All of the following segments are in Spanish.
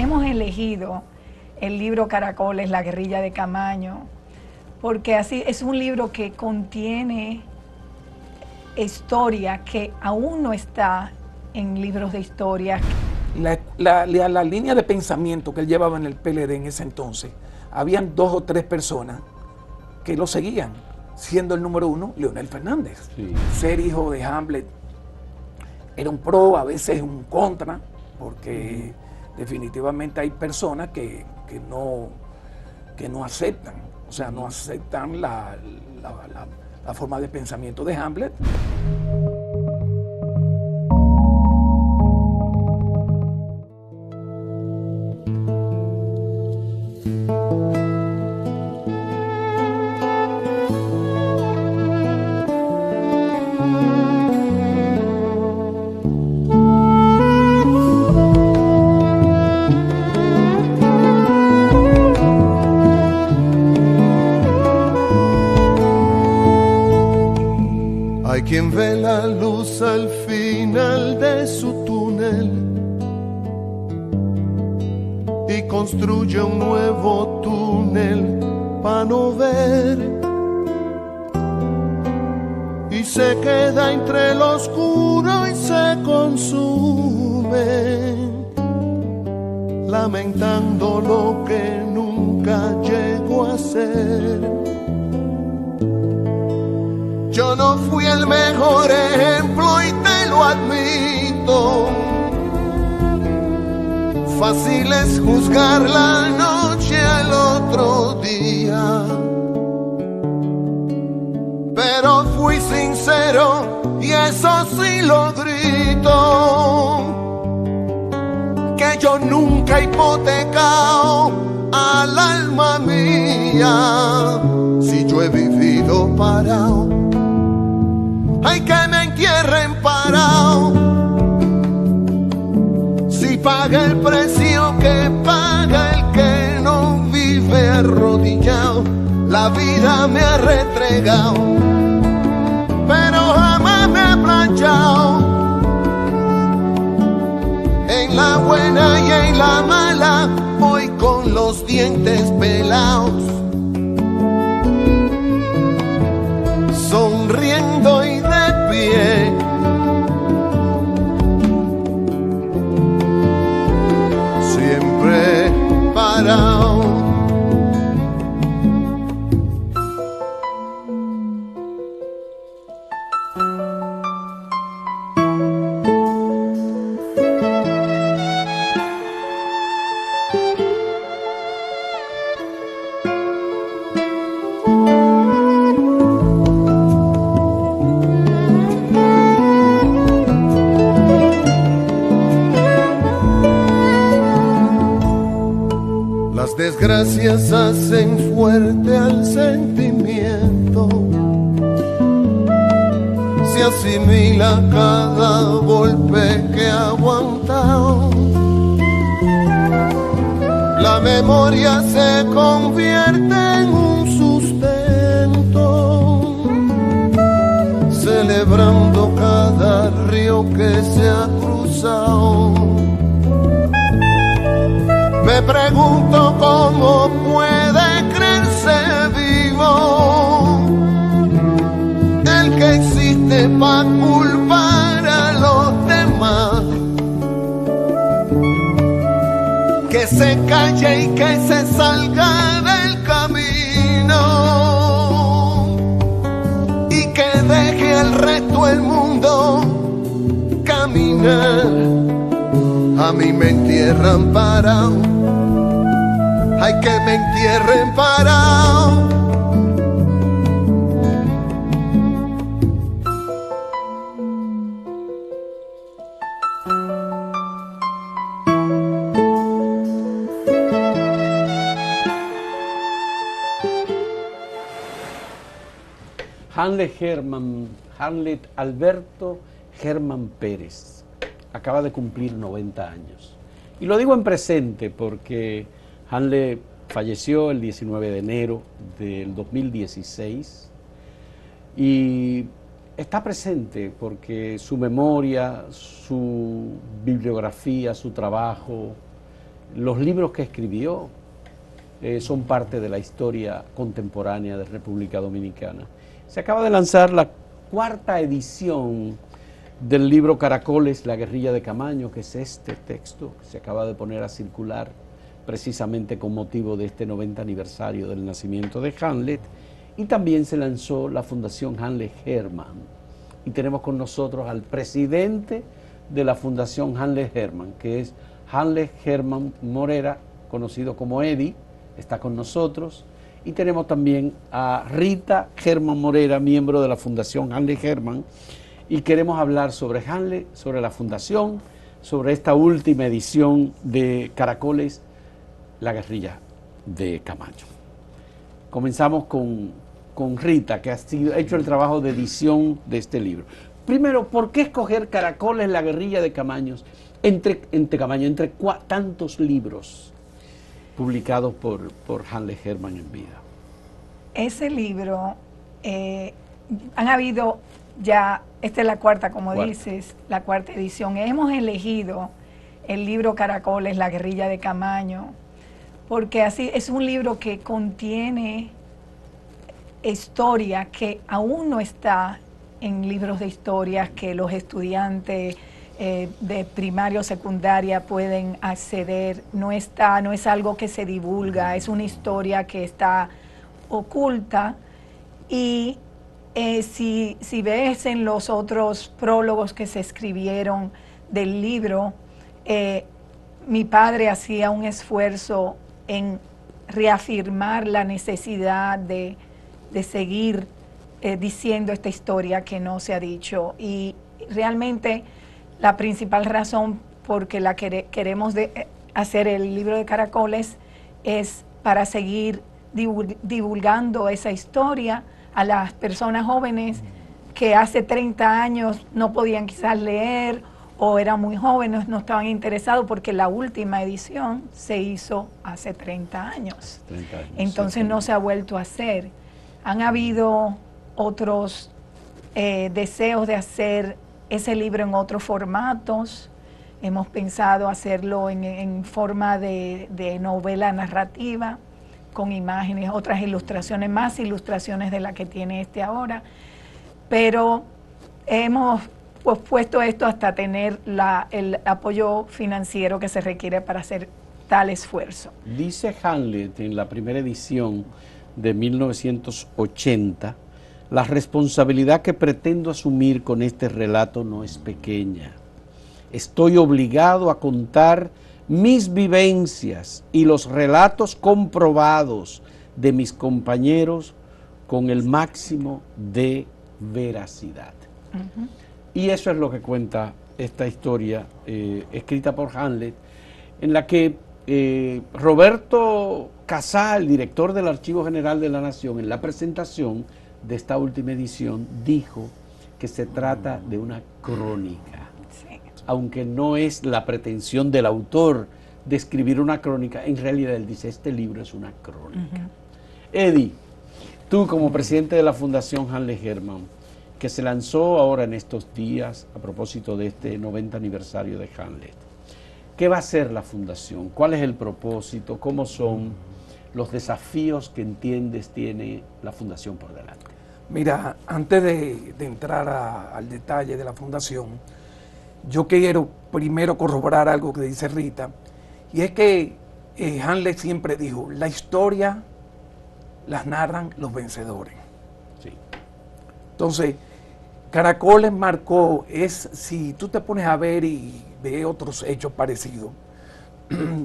hemos elegido el libro Caracoles, la guerrilla de Camaño, porque así es un libro que contiene historia que aún no está en libros de historia. La línea de pensamiento que él llevaba en el PLD en ese entonces, habían 2 o 3 personas que lo seguían, siendo el número 1 Leonel Fernández. Sí. Ser hijo de Hamlet era un pro, a veces un contra, porque definitivamente hay personas que no aceptan, o sea, no aceptan la forma de pensamiento de Hamlet. Hay quien ve la luz al final de su túnel y construye un nuevo túnel para no ver, y se queda entre lo oscuro y se consume, lamentando lo que nunca llegó a ser. Yo no fui el mejor ejemplo y te lo admito. Fácil es juzgar la noche al otro día, pero fui sincero y eso sí lo grito, que yo nunca he hipotecado al alma mía. Si yo he vivido parado, hay que me entierren parado. Si paga el precio que paga el que no vive arrodillado, la vida me ha retregado, pero jamás me ha planchado. En la buena y en la mala voy con los dientes pelados, sonriendo y de pie, siempre parado. Las desgracias hacen fuerte al sentimiento, se asimila cada golpe que ha aguantado. La memoria se convierte en un sustento, celebrando cada río que se ha cruzado. Me pregunto cómo puede creerse vivo el que existe para culpar a los demás, que se calle y que se salga del camino y que deje al resto del mundo caminar. A mí me entierran parado, hay que me entierren parado. Hamlet Alberto Germán Pérez acaba de cumplir 90 años. Y lo digo en presente porque Hamlet falleció el 19 de enero del 2016 y está presente porque su memoria, su bibliografía, su trabajo los libros que escribió son parte de la historia contemporánea de República Dominicana. Se acaba de lanzar la 4ª edición del libro Caracoles, la guerrilla de Camaño, que es este texto que se acaba de poner a circular precisamente con motivo de este 90 aniversario del nacimiento de Hamlet, y también se lanzó la Fundación Hanle Hermann. Y tenemos con nosotros al presidente de la Fundación Hanle Hermann, que es Hanle Hermann Morera, conocido como Eddie, está con nosotros. Y tenemos también a Rita Hermann Morera, miembro de la Fundación Hanle Hermann, y queremos hablar sobre Hanle, sobre la fundación, sobre esta última edición de Caracoles, la guerrilla de Camaño. Comenzamos con Rita, que ha hecho el trabajo de edición de este libro. Primero, ¿por qué escoger Caracoles, la guerrilla de Camaño, entre tantos libros publicados por Hanle Hermann en vida? Ese libro, han habido ya, esta es la 4ª, como dices, la 4ª edición. Hemos elegido el libro Caracoles, la guerrilla de Camaño, porque así es un libro que contiene historia que aún no está en libros de historias que los estudiantes de primaria o secundaria pueden acceder. No es algo que se divulga, es una historia que está oculta. Y si ves en los otros prólogos que se escribieron del libro, mi padre hacía un esfuerzo en reafirmar la necesidad de seguir diciendo esta historia que no se ha dicho. Y realmente la principal razón por que queremos hacer el libro de Caracoles es para seguir divulgando esa historia a las personas jóvenes que hace 30 años no podían quizás leer o eran muy jóvenes, no estaban interesados, porque la última edición se hizo hace 30 años. 30 años. Entonces no se ha vuelto a hacer. Han habido otros deseos de hacer ese libro en otros formatos. Hemos pensado hacerlo en forma de novela narrativa, con imágenes, otras ilustraciones, más ilustraciones de la que tiene este ahora. Pero hemos pospuesto esto hasta tener el apoyo financiero que se requiere para hacer tal esfuerzo. Dice Hamlet en la primera edición de 1980, la responsabilidad que pretendo asumir con este relato no es pequeña. Estoy obligado a contar mis vivencias y los relatos comprobados de mis compañeros con el máximo de veracidad. Y eso es lo que cuenta esta historia escrita por Hamlet, en la que Roberto Casal, director del Archivo General de la Nación, en la presentación de esta última edición, dijo que se trata de una crónica. Sí. Aunque no es la pretensión del autor de escribir una crónica, en realidad él dice, este libro es una crónica. Eddie, tú como presidente de la Fundación Hanle Hermann, que se lanzó ahora en estos días a propósito de este 90 aniversario de Hamlet, ¿qué va a hacer la Fundación? ¿Cuál es el propósito? ¿Cómo son los desafíos que entiendes tiene la Fundación por delante? Mira, antes de entrar al detalle de la Fundación, yo quiero primero corroborar algo que dice Rita, y es que Hamlet siempre dijo, la historia las narran los vencedores. Sí. Entonces, Caracoles marcó, si tú te pones a ver y ves otros hechos parecidos,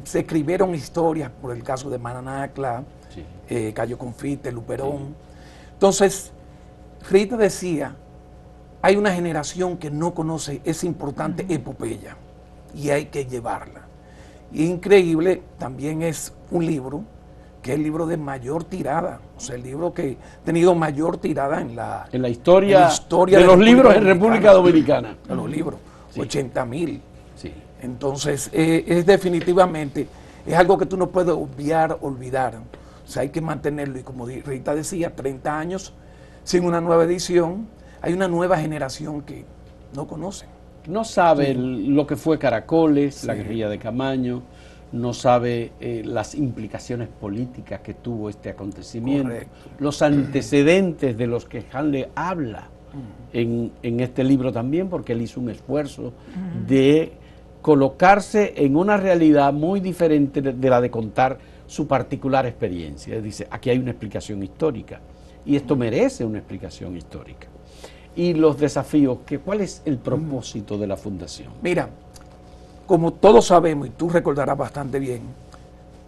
se escribieron historias, por el caso de Mananacla, sí. Cayo Confite, Luperón. Sí. Entonces, Rita decía, hay una generación que no conoce esa importante epopeya y hay que llevarla. Y increíble, también es un libro que es el libro de mayor tirada, o sea, el libro que ha tenido mayor tirada en la historia de los libros en República Dominicana. De los libros, sí. 80,000. Sí. Entonces, es definitivamente, es algo que tú no puedes olvidar. O sea, hay que mantenerlo. Y como Rita decía, 30 años sin una nueva edición, hay una nueva generación que no conoce. No sabe lo que fue Caracoles, sí. La guerrilla de Camaño, no sabe las implicaciones políticas que tuvo este acontecimiento, Correcto. los antecedentes de los que Hanley habla en este libro también, porque él hizo un esfuerzo de colocarse en una realidad muy diferente de la de contar su particular experiencia. Él dice, aquí hay una explicación histórica, y esto merece una explicación histórica. Y los desafíos, ¿cuál es el propósito de la fundación? Mira, como todos sabemos, y tú recordarás bastante bien,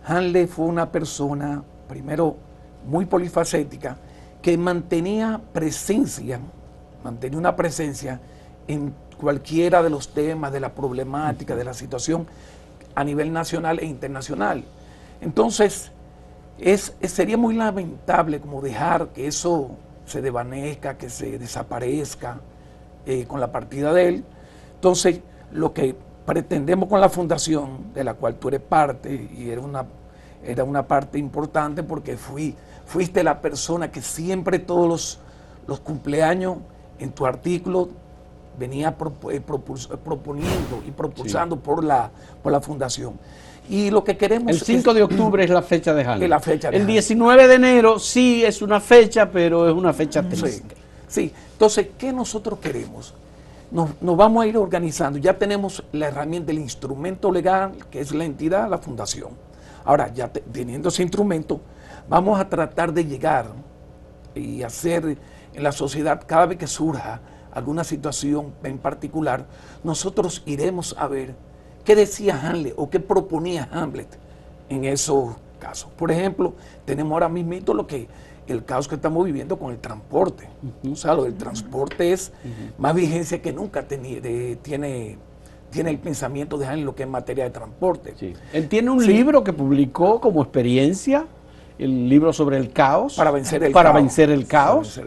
Hanley fue una persona, primero, muy polifacética, que mantenía una presencia en cualquiera de los temas, de la problemática, de la situación a nivel nacional e internacional. Entonces, sería muy lamentable como dejar que eso se desvanezca, que se desaparezca con la partida de él. Entonces, lo que pretendemos con la fundación, de la cual tú eres parte, y era una parte importante porque fuiste la persona que siempre todos los cumpleaños en tu artículo venía proponiendo y propulsando sí, por la fundación. Y lo que queremos el 5 de octubre es la fecha de Hanley. El 19 de enero sí es una fecha, pero es una fecha triste. Sí. Entonces, ¿qué nosotros queremos? Nos vamos a ir organizando. Ya tenemos la herramienta, el instrumento legal, que es la entidad, la fundación. Ahora, ya teniendo ese instrumento, vamos a tratar de llegar y hacer en la sociedad, cada vez que surja alguna situación en particular, nosotros iremos a ver qué decía Hanley o qué proponía Hamlet en esos casos. Por ejemplo, tenemos ahora mismo el caos que estamos viviendo con el transporte. O sea, lo del transporte es más vigencia que nunca tiene el pensamiento de Hanley lo que es materia de transporte. Sí. Él tiene un libro que publicó como experiencia, el libro sobre el caos. Para vencer el caos.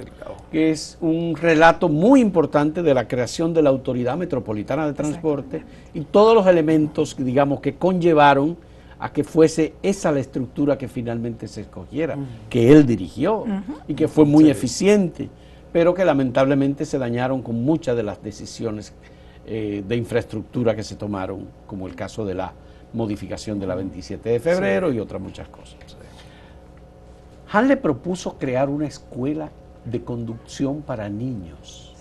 Que es un relato muy importante de la creación de la Autoridad Metropolitana de Transporte y todos los elementos, digamos, que conllevaron a que fuese esa la estructura que finalmente se escogiera, que él dirigió y que fue muy eficiente, pero que lamentablemente se dañaron con muchas de las decisiones de infraestructura que se tomaron, como el caso de la modificación de la 27 de febrero y otras muchas cosas. Hanley propuso crear una escuela de conducción para niños.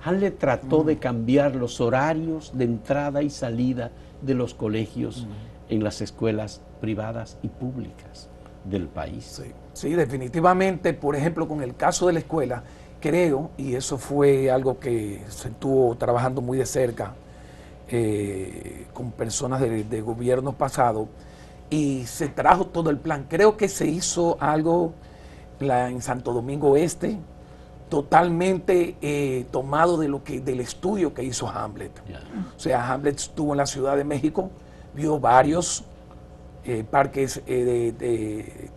Hanley trató de cambiar los horarios de entrada y salida de los colegios en las escuelas privadas y públicas del país. Sí, definitivamente, por ejemplo, con el caso de la escuela, creo, y eso fue algo que se estuvo trabajando muy de cerca con personas de gobiernos pasados, y se trajo todo el plan. Creo que se hizo algo en Santo Domingo Este, totalmente tomado del estudio que hizo Hamlet. O sea, Hamlet estuvo en la Ciudad de México, vio varios parques,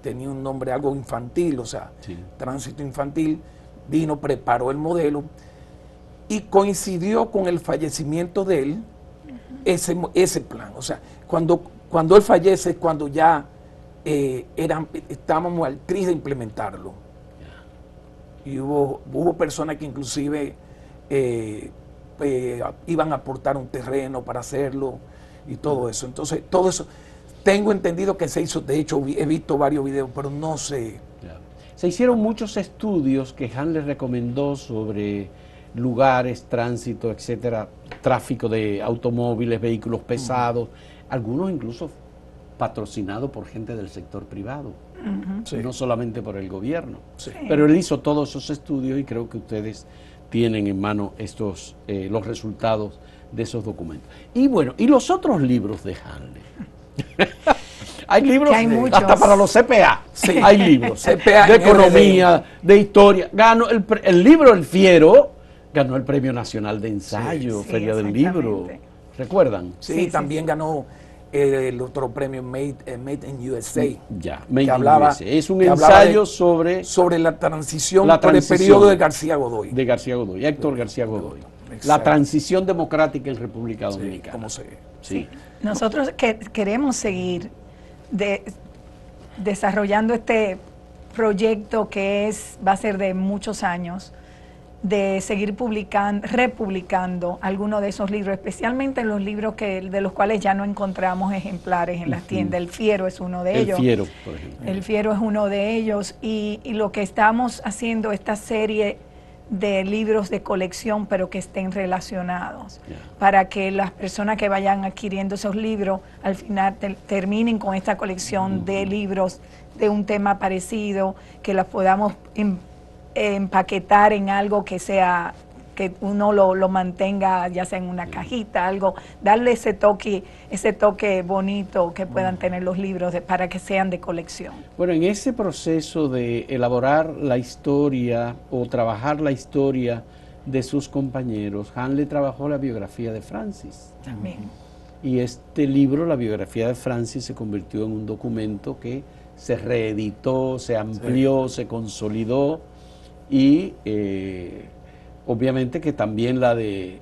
tenía un nombre algo infantil, o sea, tránsito infantil, vino, preparó el modelo y coincidió con el fallecimiento de él ese plan. O sea, cuando él fallece, cuando ya estábamos al tris de implementarlo. Y hubo personas que inclusive iban a aportar un terreno para hacerlo y todo eso. Entonces, todo eso, tengo entendido que se hizo, de hecho he visto varios videos, pero no sé. Se hicieron muchos estudios que Hanley recomendó sobre lugares, tránsito, etcétera, tráfico de automóviles, vehículos pesados, algunos incluso patrocinados por gente del sector privado, no solamente por el gobierno. Pero él hizo todos esos estudios y creo que ustedes tienen en mano los resultados de esos documentos. Y bueno, y los otros libros de Hanley. Hay libros hasta para los CPA. Hay libros CPA de economía, de historia. Ganó el libro El Fiero, ganó el Premio Nacional de Ensayo, Feria del Libro. ¿Recuerdan? Sí, también ganó el otro premio Made in USA. Made in USA. Es un ensayo sobre la transición por el periodo de García Godoy. De García Godoy, Héctor García Godoy. La transición democrática en República Dominicana. Nosotros queremos seguir desarrollando este proyecto que va a ser de muchos años, de seguir publicando, republicando algunos de esos libros, especialmente los libros de los cuales ya no encontramos ejemplares en las tiendas. El Fiero es uno de ellos. El Fiero, por ejemplo. El Fiero es uno de ellos, y lo que estamos haciendo, esta serie de libros de colección, pero que estén relacionados, para que las personas que vayan adquiriendo esos libros al final terminen con esta colección de libros de un tema parecido, que las podamos empaquetar en algo que sea, que uno lo mantenga ya sea en una cajita, algo, darle ese toque bonito que puedan tener los libros para que sean de colección. Bueno, en ese proceso de elaborar la historia o trabajar la historia de sus compañeros, Hanley trabajó la biografía de Francis. También. Y este libro, la biografía de Francis, se convirtió en un documento que se reeditó, se amplió, se consolidó, y obviamente que también la de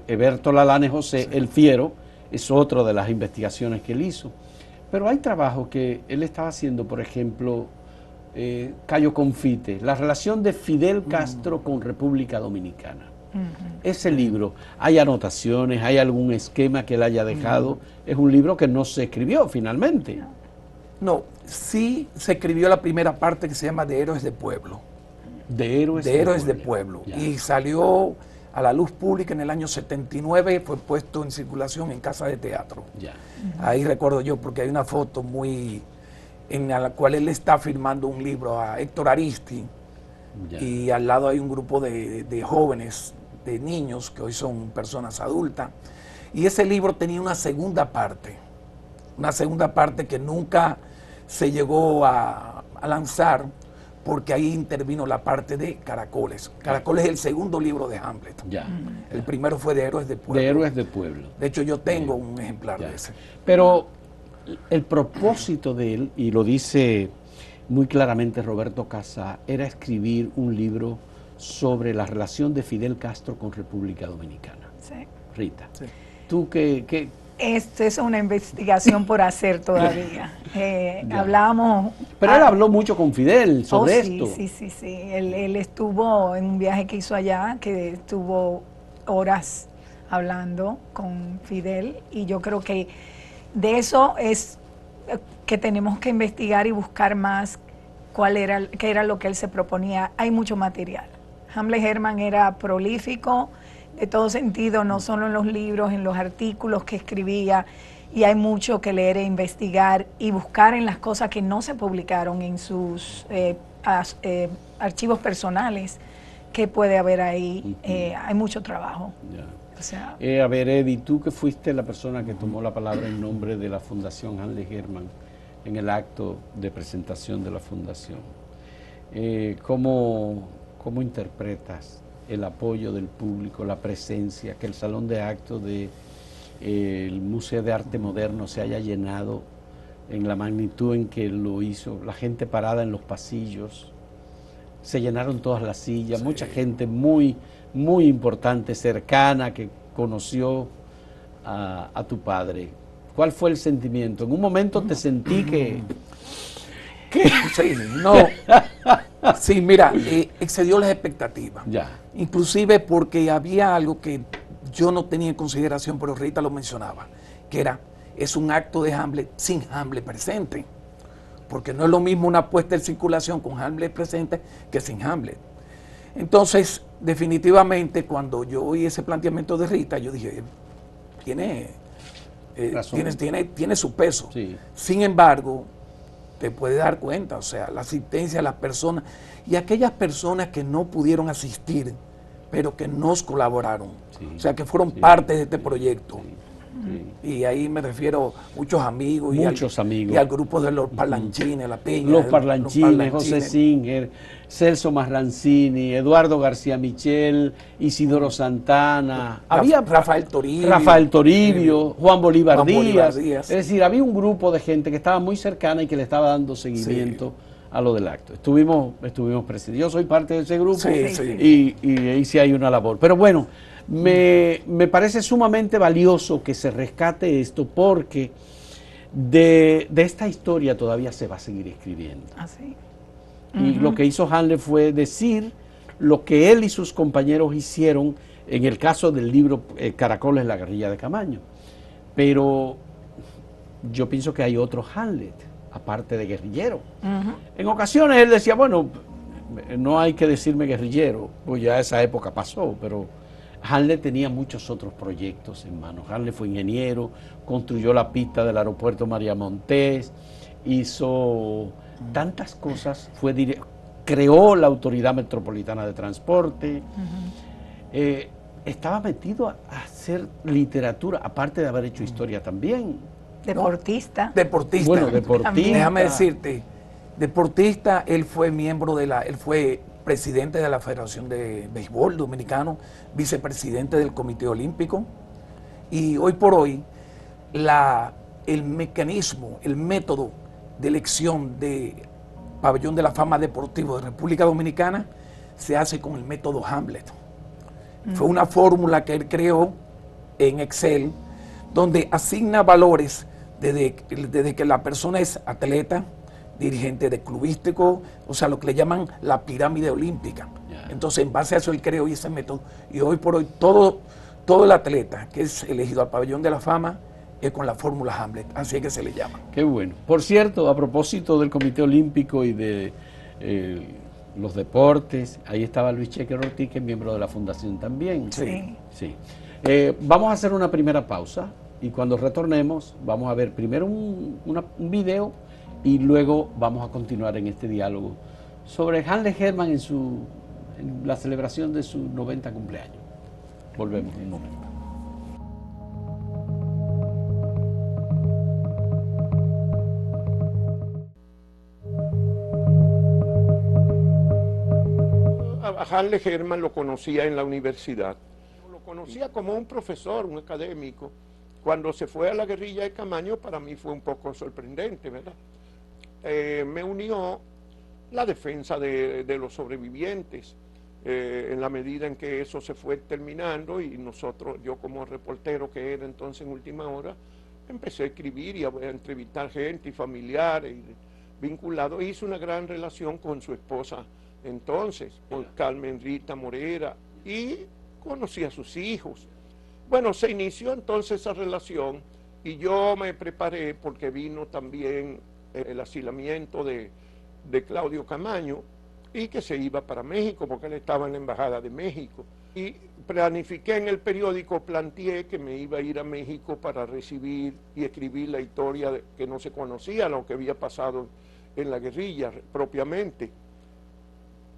Heberto Lalane José, El Fiero, es otra de las investigaciones que él hizo. Pero hay trabajos que él estaba haciendo, por ejemplo, Cayo Confite, la relación de Fidel Castro con República Dominicana. Ese libro, hay anotaciones, hay algún esquema que él haya dejado, es un libro que no se escribió finalmente. No, sí se escribió la primera parte que se llama De Héroes de Pueblo. De Héroes de Pueblo. Ya. Y salió a la luz pública en el año 79, fue puesto en circulación en Casa de Teatro. Ya. Ahí recuerdo yo, porque hay una foto en la cual él está firmando un libro a Héctor Aristi, Ya. y al lado hay un grupo de jóvenes, de niños, que hoy son personas adultas. Y ese libro tenía una segunda parte que nunca se llegó a lanzar, porque ahí intervino la parte de Caracoles. Caracoles es el segundo libro de Hamlet. Ya. El primero fue de Héroes de Pueblo. De Héroes de Pueblo. De hecho, yo tengo un ejemplar Ya. de ese. Pero el propósito de él, y lo dice muy claramente Roberto Casá, era escribir un libro sobre la relación de Fidel Castro con República Dominicana. Sí. Rita, Sí. ¿tú qué? Esto es una investigación por hacer todavía. Ya. Hablamos... Pero él habló mucho con Fidel sobre esto. Sí. Él estuvo en un viaje que hizo allá, que estuvo horas hablando con Fidel, y yo creo que de eso es que tenemos que investigar y buscar más qué era lo que él se proponía. Hay mucho material. Hamlet Herman era prolífico de todo sentido, no solo en los libros, en los artículos que escribía, y hay mucho que leer e investigar y buscar en las cosas que no se publicaron en sus archivos personales, que puede haber ahí. Hay mucho trabajo. Ya. O sea, A ver, Eddie, tú que fuiste la persona que tomó la palabra en nombre de la Fundación Hanley Herman en el acto de presentación de la fundación, ¿cómo interpretas el apoyo del público, la presencia, que el salón de actos del Museo de Arte Moderno se haya llenado en la magnitud en que lo hizo, la gente parada en los pasillos, se llenaron todas las sillas, Sí. mucha gente muy, muy importante, cercana, que conoció a tu padre? ¿Cuál fue el sentimiento? En un momento te sentí que Sí, no. Sí, mira, excedió las expectativas. ya, Inclusive porque había algo que yo no tenía en consideración, pero Rita lo mencionaba, que es un acto de Hamlet sin Hamlet presente. Porque no es lo mismo una puesta en circulación con Hamlet presente que sin Hamlet. Entonces, definitivamente, cuando yo oí ese planteamiento de Rita, yo dije, tiene su peso. sí. Sin embargo, te puedes dar cuenta, o sea, la asistencia de las personas y aquellas personas que no pudieron asistir, pero que nos colaboraron, Sí, o sea, que fueron sí, parte de este proyecto. Sí. Y ahí me refiero a muchos amigos, Muchos amigos. y al grupo de los parlanchines, la peña. Los de parlanchines, José Singer, Celso Marrancini, Eduardo García Michel, Isidoro Santana, había Rafael Toribio, Juan Bolívar Juan Bolívar Díaz. Díaz. Es decir, había un grupo de gente que estaba muy cercana y que le estaba dando seguimiento a lo del acto. Estuvimos presentes. Yo soy parte de ese grupo Sí. y ahí sí hay una labor. Pero bueno, me parece sumamente valioso que se rescate esto, porque de esta historia todavía se va a seguir escribiendo. así. Y lo que hizo Hanley fue decir lo que él y sus compañeros hicieron en el caso del libro Caracoles, la guerrilla de Camaño. Pero yo pienso que hay otro Hamlet, aparte de guerrillero. En ocasiones él decía, bueno, no hay que decirme guerrillero, pues ya esa época pasó, pero Hamlet tenía muchos otros proyectos en mano. Hamlet fue ingeniero, construyó la pista del aeropuerto María Montés, hizo tantas cosas, creó la Autoridad Metropolitana de Transporte, estaba metido a hacer literatura, aparte de haber hecho historia también. Deportista. Deportista. Bueno, deportista. Déjame decirte, deportista, él fue él fue presidente de la Federación de Béisbol Dominicano, vicepresidente del Comité Olímpico, y hoy por hoy el mecanismo, el método de elección de Pabellón de la Fama Deportivo de República Dominicana se hace con el método Hamlet. Fue una fórmula que él creó en Excel, donde asigna valores desde que la persona es atleta, dirigente de clubístico, o sea, lo que le llaman la pirámide olímpica. Entonces, en base a eso él creó ese método, y hoy por hoy todo el atleta que es elegido al Pabellón de la Fama es con la fórmula Hamlet, así es que se le llama. Qué bueno. Por cierto, a propósito del Comité Olímpico y de los deportes, ahí estaba Luis Cheque Ortiz, que es miembro de la Fundación también. Sí. Sí. Vamos a hacer una primera pausa, y cuando retornemos vamos a ver primero un video, y luego vamos a continuar en este diálogo sobre Hamlet Hermann en la celebración de su 90 cumpleaños. Volvemos en un momento. A Hamlet Hermann lo conocía en la universidad. Lo conocía como un profesor, un académico. Cuando se fue a la guerrilla de Camaño, para mí fue un poco sorprendente, ¿verdad? Me unió la defensa de los sobrevivientes, en la medida en que eso se fue terminando, y yo como reportero que era entonces en Última Hora, empecé a escribir y a entrevistar gente y familiares vinculados. Hice una gran relación con su esposa entonces, con Carmen Rita Morera, y conocí a sus hijos. Bueno, se inició entonces esa relación, y yo me preparé porque vino también el asilamiento de Claudio Camaño, y que se iba para México porque él estaba en la Embajada de México. Y planifiqué en el periódico, planteé que me iba a ir a México para recibir y escribir la historia que no se conocía, lo que había pasado en la guerrilla propiamente.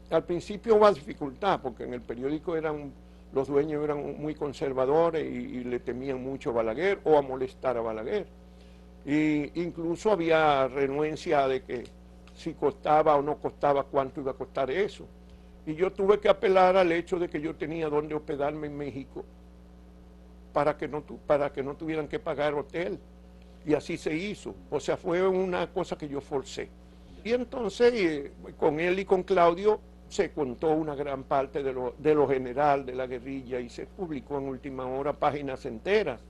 Al principio hubo dificultad porque en el periódico los dueños eran muy conservadores y le temían mucho a Balaguer, o a molestar a Balaguer. Y incluso había renuencia de que si costaba o no costaba, cuánto iba a costar eso. Y yo tuve que apelar al hecho de que yo tenía donde hospedarme en México para que no tuvieran que pagar hotel. Y así se hizo. O sea, fue una cosa que yo forcé. Y entonces con él y con Claudio se contó una gran parte de lo general de la guerrilla, y se publicó en Última Hora páginas enteras.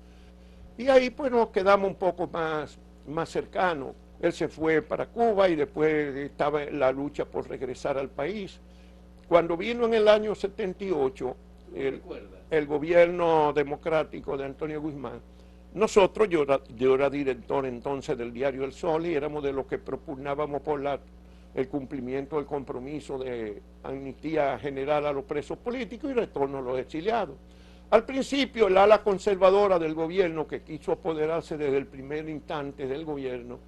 Y ahí pues nos quedamos un poco más cercanos. Él se fue para Cuba y después estaba en la lucha por regresar al país. Cuando vino en el año 78 el gobierno democrático de Antonio Guzmán, nosotros, yo era director entonces del diario El Sol, y éramos de los que propugnábamos por el cumplimiento del compromiso de amnistía general a los presos políticos y retorno a los exiliados. Al principio, el ala conservadora del gobierno, que quiso apoderarse desde el primer instante del gobierno,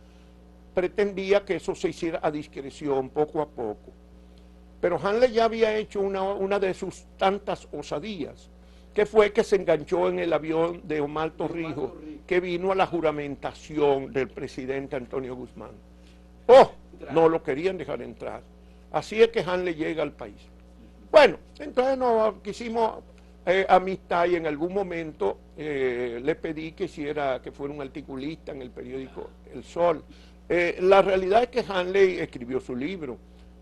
pretendía que eso se hiciera a discreción, poco a poco. Pero Hamlet ya había hecho una de sus tantas osadías, que fue que se enganchó en el avión de Omar Torrijos, que vino a la juramentación del presidente Antonio Guzmán. ¡Oh! No lo querían dejar entrar. Así es que Hamlet llega al país. Bueno, entonces nos quisimos amistad, y en algún momento le pedí que fuera un articulista en el periódico El Sol. La realidad es que Hamlet escribió su libro,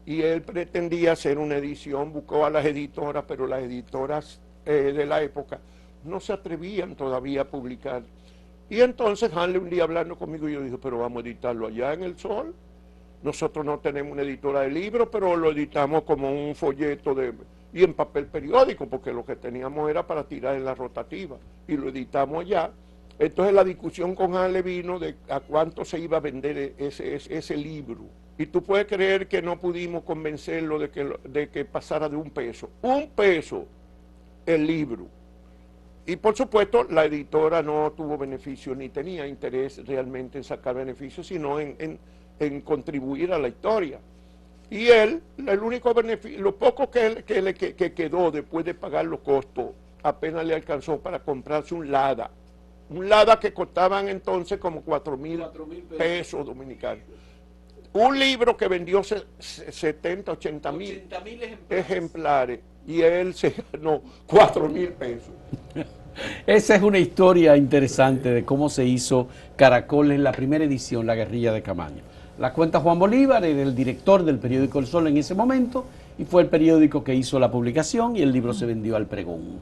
y él pretendía hacer una edición, buscó a las editoras, pero las editoras de la época no se atrevían todavía a publicar. Y entonces Hamlet un día hablando conmigo, yo dije, pero vamos a editarlo allá en El Sol. Nosotros no tenemos una editora de libros, pero lo editamos como un folleto y en papel periódico, porque lo que teníamos era para tirar en la rotativa, y lo editamos allá. Entonces la discusión con Hanley vino de a cuánto se iba a vender ese libro. Y tú puedes creer que no pudimos convencerlo de que pasara de $1 el libro. Y por supuesto la editora no tuvo beneficio ni tenía interés realmente en sacar beneficio, sino en contribuir a la historia. Y él, el único beneficio, lo poco que quedó después de pagar los costos, apenas le alcanzó para comprarse un Lada. Un Lada que costaban entonces como 4,000 pesos dominicanos. Un libro que vendió 70, 80,000 ejemplares y él se ganó 4,000 pesos. Esa es una historia interesante de cómo se hizo Caracol en la primera edición, La Guerrilla de Camaño. La cuenta Juan Bolívar, era el director del periódico El Sol en ese momento, y fue el periódico que hizo la publicación y el libro se vendió al pregón.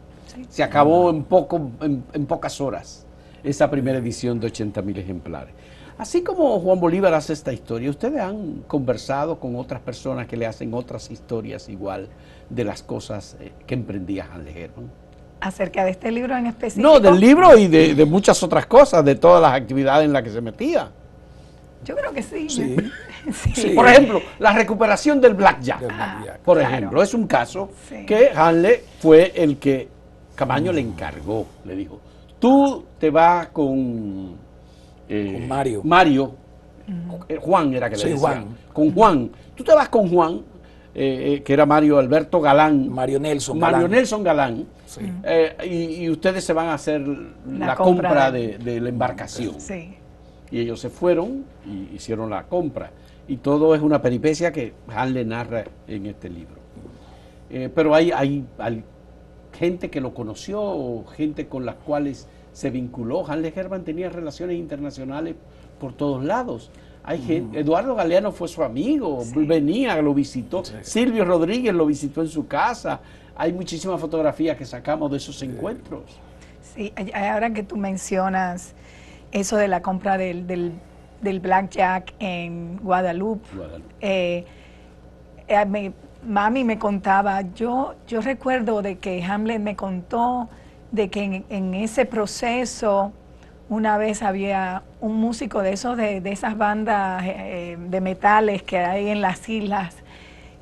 Se acabó en pocas horas esa primera edición de 80,000 ejemplares. Así como Juan Bolívar hace esta historia, ¿ustedes han conversado con otras personas que le hacen otras historias igual de las cosas que emprendía Hanley Herman? ¿Acerca de este libro en específico? No, del libro y de muchas otras cosas, de todas las actividades en las que se metía. Yo creo que sí. Sí. Sí. Por ejemplo, la recuperación del blackjack, por Claro. ejemplo, es un caso Sí. que Hanley fue el que Camaño le encargó, le dijo, tú te vas con Mario, Juan era que le Sí, decía, Juan. con Juan, tú te vas con Juan, que era Mario Alberto Galán, Mario Nelson Galán, Sí. y ustedes se van a hacer la compra compra de- de la embarcación. Sí. Y ellos se fueron y hicieron la compra. Y todo es una peripecia que Hanley narra en este libro. Pero hay gente que lo conoció, gente con las cuales se vinculó. Hanley Herman tenía relaciones internacionales por todos lados. Hay gente, Eduardo Galeano fue su amigo, venía, lo visitó. Sí. Silvio Rodríguez lo visitó en su casa. Hay muchísimas fotografías que sacamos de esos encuentros. Sí, ahora que tú mencionas eso de la compra del blackjack en Guadalupe, mami me contaba, yo recuerdo de que Hamlet me contó de que en ese proceso una vez había un músico de esos de esas bandas de metales que hay en las islas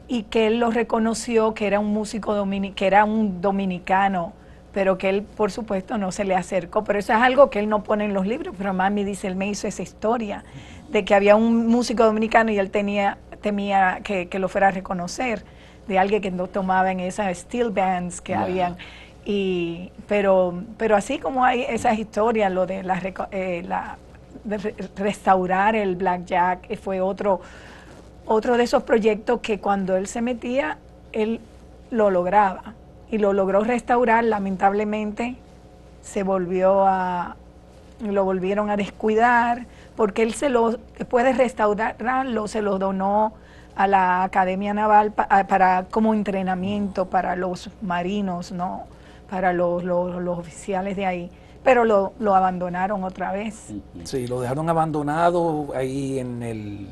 y que él lo reconoció que era un músico que era un dominicano, pero que él por supuesto no se le acercó, pero eso es algo que él no pone en los libros, pero mami dice, él me hizo esa historia de que había un músico dominicano y él temía que lo fuera a reconocer, de alguien que no tomaba en esas steel bands que habían. Pero así como hay esas historias, lo de restaurar el blackjack fue otro de esos proyectos que cuando él se metía, él lo lograba y lo logró restaurar. Lamentablemente lo volvieron a descuidar porque él después de restaurarlo se lo donó a la Academia Naval para como entrenamiento para los marinos, ¿no? Para los oficiales de ahí, pero lo abandonaron otra vez. Sí, lo dejaron abandonado ahí en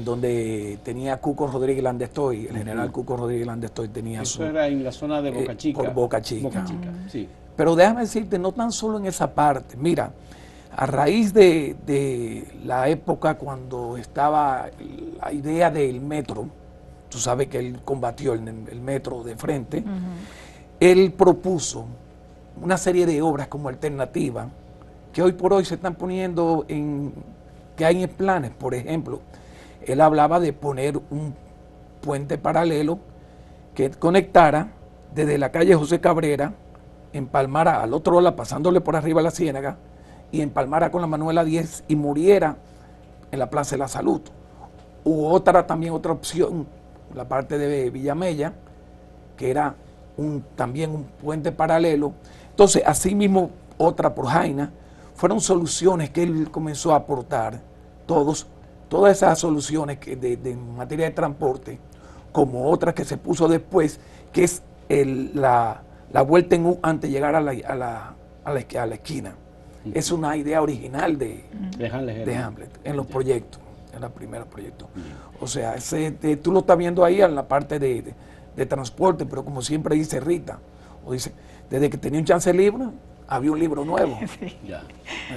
donde tenía Cuco Rodríguez Landestoy, el general Cuco Rodríguez Landestoy tenía Eso era en la zona de Boca Chica. Por Boca Chica. Sí. Pero déjame decirte, no tan solo en esa parte, mira, a raíz de la época cuando estaba la idea del metro, tú sabes que él combatió el metro de frente, él propuso una serie de obras como alternativa que hoy por hoy se están poniendo que hay en planes. Por ejemplo, él hablaba de poner un puente paralelo que conectara desde la calle José Cabrera, empalmara al otro lado, pasándole por arriba a la Ciénaga, y empalmara con la Manuela 10 y muriera en la Plaza de la Salud. También otra opción, la parte de Villamella, que era también un puente paralelo. Entonces, así mismo otra por Jaina, fueron soluciones que él comenzó a aportar, todas esas soluciones de materia de transporte, como otra que se puso después, que es la vuelta en U antes de llegar a la esquina. Es una idea original de Hamlet en los proyectos, en los primeros proyectos. O sea, tú lo estás viendo ahí en la parte de de transporte, pero como siempre dice Rita, o dice, desde que tenía un chance libre, había un libro nuevo. Sí. Ya.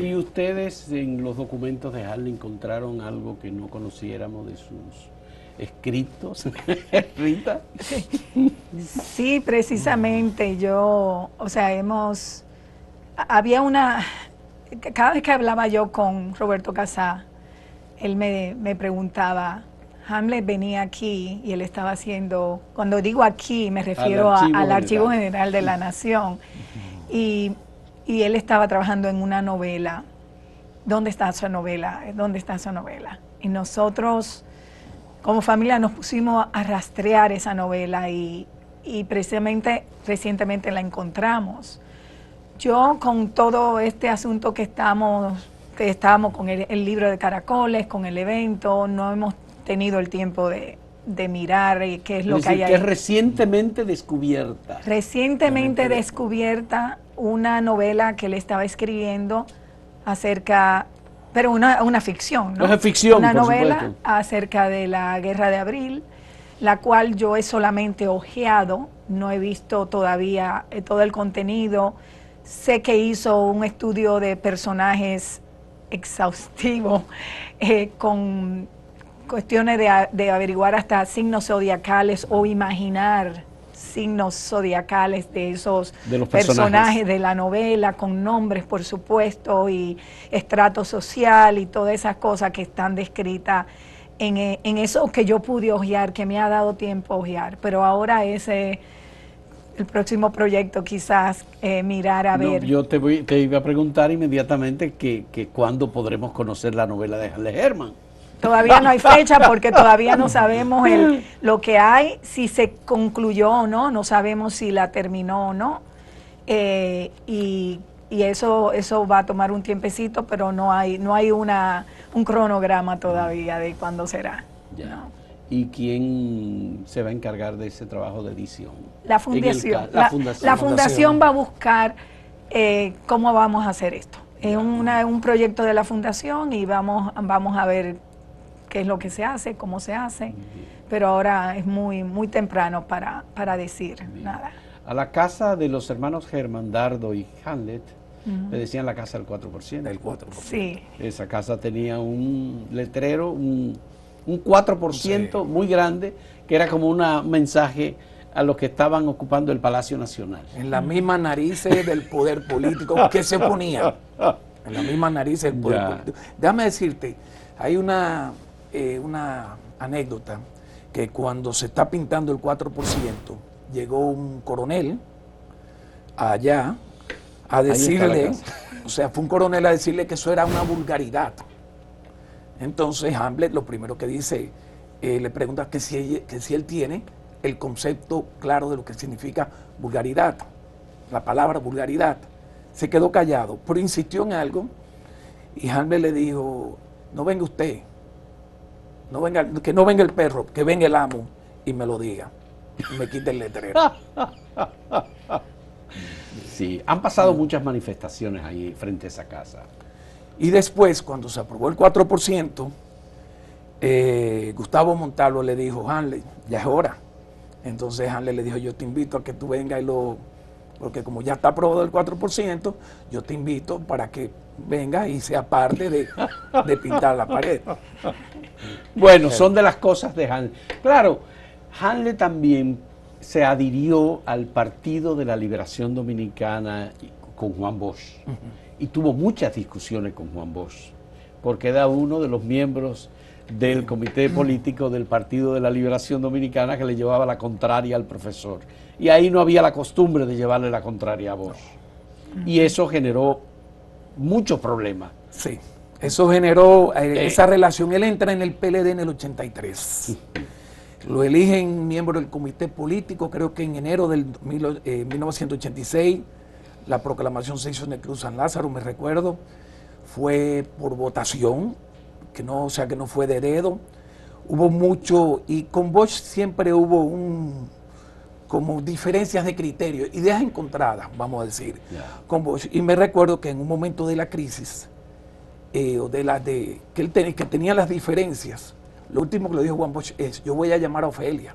¿Y ustedes en los documentos de Hanley encontraron algo que no conociéramos de sus escritos, Rita? Sí, precisamente yo, o sea, había cada vez que hablaba yo con Roberto Casá, él me preguntaba, Hamlet venía aquí y él estaba haciendo, cuando digo aquí me refiero al Archivo General de la Nación, y él estaba trabajando en una novela. ¿Dónde está esa novela? ¿Dónde está esa novela? Y nosotros, como familia, nos pusimos a rastrear esa novela y precisamente recientemente la encontramos. Yo, con todo este asunto que estábamos con el libro de Caracoles, con el evento, no hemos tenido el tiempo de mirar qué es lo que hay ahí. Que es recientemente descubierta. Recientemente descubierta una novela que él estaba escribiendo acerca, pero una ficción, ¿no? Es ficción, una por novela supuesto, acerca de la Guerra de Abril, la cual yo he solamente hojeado, no he visto todavía todo el contenido. Sé que hizo un estudio de personajes exhaustivo, con cuestiones de averiguar hasta signos zodiacales o imaginar signos zodiacales de esos los personajes de la novela, con nombres, por supuesto, y estrato social y todas esas cosas que están descritas en eso que yo pude hojear, que me ha dado tiempo a hojear. Pero ahora el próximo proyecto quizás mirar a ver. Yo te iba a preguntar inmediatamente que cuándo podremos conocer la novela de Hanley Herman. Todavía no hay fecha porque todavía no sabemos lo que hay, si se concluyó o no sabemos si la terminó o no. Y eso va a tomar un tiempecito, pero no hay un cronograma todavía de cuándo será. Ya. No. ¿Y quién se va a encargar de ese trabajo de edición? La fundación. La fundación va a buscar cómo vamos a hacer esto. Es un proyecto de la fundación y vamos a ver qué es lo que se hace, cómo se hace, pero ahora es muy, muy temprano para decir nada. A la casa de los hermanos Herman, Dardo y Hamlet, le decían la casa del 4%. Del 4%. Sí. Esa casa tenía un letrero, un 4% muy grande, que era como un mensaje a los que estaban ocupando el Palacio Nacional. En las mismas narices del poder político que se ponían. En las mismas narices del poder político. Déjame decirte, hay una anécdota que cuando se está pintando el 4%, llegó un coronel allá a decirle, o sea, fue un coronel a decirle que eso era una vulgaridad. Entonces Hamlet lo primero que dice, le pregunta que si él tiene el concepto claro de lo que significa vulgaridad, la palabra vulgaridad. Se quedó callado, pero insistió en algo y Hamlet le dijo, no venga usted, que no venga el perro, que venga el amo y me lo diga, y me quite el letrero. Sí, han pasado muchas manifestaciones ahí frente a esa casa. Y después, cuando se aprobó el 4%, Gustavo Montalvo le dijo, Hanley, ya es hora. Entonces Hanley le dijo, yo te invito a que tú vengas porque como ya está aprobado el 4%, yo te invito para que vengas y sea parte de pintar la pared. Bueno, son de las cosas de Hanley. Claro, Hanley también se adhirió al Partido de la Liberación Dominicana con Juan Bosch. Y tuvo muchas discusiones con Juan Bosch, porque era uno de los miembros del comité político del Partido de la Liberación Dominicana que le llevaba la contraria al profesor. Y ahí no había la costumbre de llevarle la contraria a Bosch. Y eso generó muchos problemas. Sí, eso generó esa relación. Él entra en el PLD en el 83. Lo eligen miembro del comité político, creo que en enero del 1986. La proclamación se hizo en el Club San Lázaro, me recuerdo. Fue por votación, que no fue de dedo. Hubo mucho, y con Bosch siempre hubo como diferencias de criterio, ideas encontradas, vamos a decir, con Bosch. Y me recuerdo que en un momento de la crisis, que tenía las diferencias, lo último que le dijo Juan Bosch es, yo voy a llamar a Ofelia,